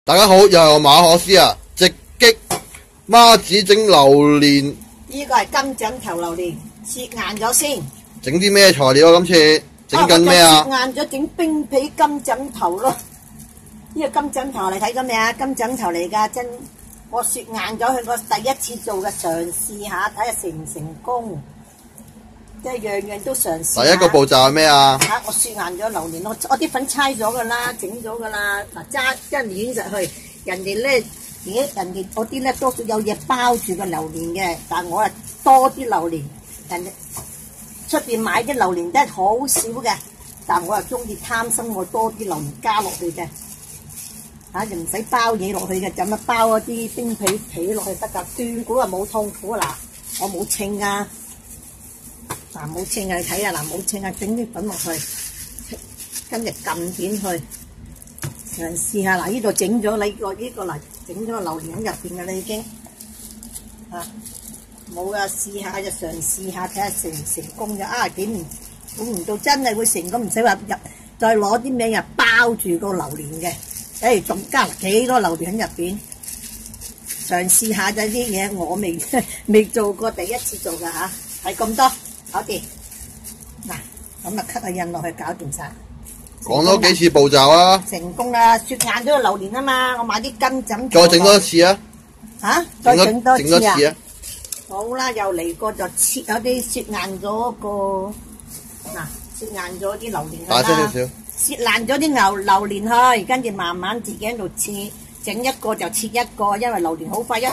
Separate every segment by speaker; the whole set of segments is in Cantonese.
Speaker 1: 大家好，又係我馬可思啊！直擊孖子整榴蓮，
Speaker 2: 呢個係金枕頭榴蓮，切硬咗先。
Speaker 1: 整啲咩材料啊？今次整緊咩啊？
Speaker 2: 切硬咗整冰皮金枕頭咯。呢個金枕頭你睇緊未啊？金枕頭嚟㗎，真我雪硬咗佢，我第一次做嘅，嘗試下睇下成唔成功。即係樣樣都嘗試。
Speaker 1: 第一個步驟係咩啊？
Speaker 2: 我雪硬咗榴蓮，我啲粉搓咗㗎啦，整咗㗎啦。嗱，揸一碾實去，人哋咧人哋嗰啲咧多數有嘢包住個榴蓮嘅，但係我啊多啲榴蓮，人哋出邊買啲榴蓮都係好少嘅，但係我又中意貪心，我多啲榴蓮加落去嘅，就唔使包嘢落去嘅，就咁包嗰啲冰皮落去得㗎。斷估啊冇痛苦嗱，我冇稱啊。嗱冇稱啊，你睇下嗱冇稱啊，整啲粉落去，跟住撳扁去，嘗試下嗱，呢度整咗你呢個嗱，整咗個榴蓮喺入邊㗎啦已經，冇啊，試下就嘗試下睇下成唔成功嘅估唔到真係會成功，唔使話再攞啲咩啊包住個榴蓮嘅，仲加幾多榴蓮喺入邊，嘗試下就啲嘢我未做過，第一次做㗎嚇，係咁多。搞掂，嗱咁啊，cut 下印落去，搞掂晒。
Speaker 1: 講多幾次步驟啊！
Speaker 2: 成功啦，雪硬咗個榴蓮啊嘛，我買啲金枕頭。
Speaker 1: 再整多一次啊！
Speaker 2: 再整多次啊！
Speaker 1: 整多次啊！
Speaker 2: 好啦，又嚟過就切有啲雪硬咗個，雪硬咗啲榴蓮
Speaker 1: 大聲少少。
Speaker 2: 雪爛咗啲榴蓮去，跟住慢慢自己喺度切，整一個就切一個，因為榴蓮好快一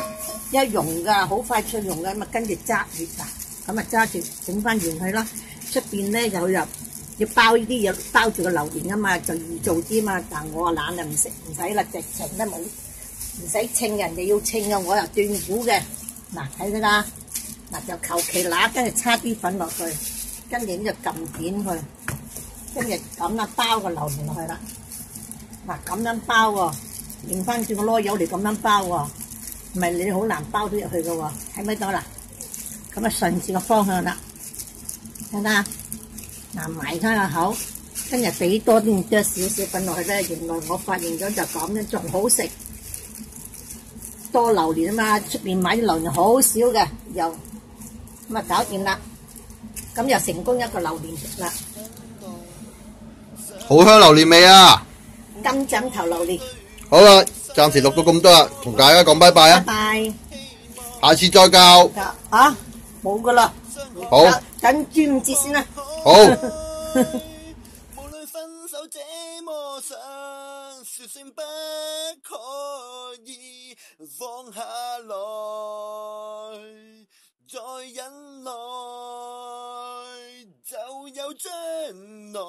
Speaker 2: 溶噶，好快脆溶噶，咁啊跟住揸住咁啊揸住整翻完佢啦。出邊咧又要包呢啲嘢包住個榴蓮啊嘛，就易做啲嘛。但我啊懶啊唔使啦，直情都冇，唔使稱，人哋要稱啊，我又斷估嘅。嗱睇佢啦，嗱就求其揦，跟住叉啲粉落去，跟住就撳扁佢，跟住咁啦包個榴蓮落去啦。嗱咁樣包喎，擰翻轉個籮柚嚟咁樣包喎，唔係你好難包到入去嘅喎，睇唔睇到啦？咁啊順住個方向啦，睇啦，嗱埋開個口，跟住俾多啲少少粉落去咧。原來我發現咗就咁樣仲好食，多榴蓮啊嘛，出邊買啲榴蓮好少嘅，又咁啊搞掂啦，咁又成功一個榴蓮啦，
Speaker 1: 好香榴蓮味啊！
Speaker 2: 金枕頭榴蓮。
Speaker 1: 好啦，暫時錄到咁多啦，同大家講拜拜啊！
Speaker 2: 拜拜，
Speaker 1: 下次再教。
Speaker 2: 冇噶啦，
Speaker 1: 好，
Speaker 2: 等端午節先啦。
Speaker 1: 好。
Speaker 3: 無論分手這麼想，說聲不可以放下來，再忍耐就有將來。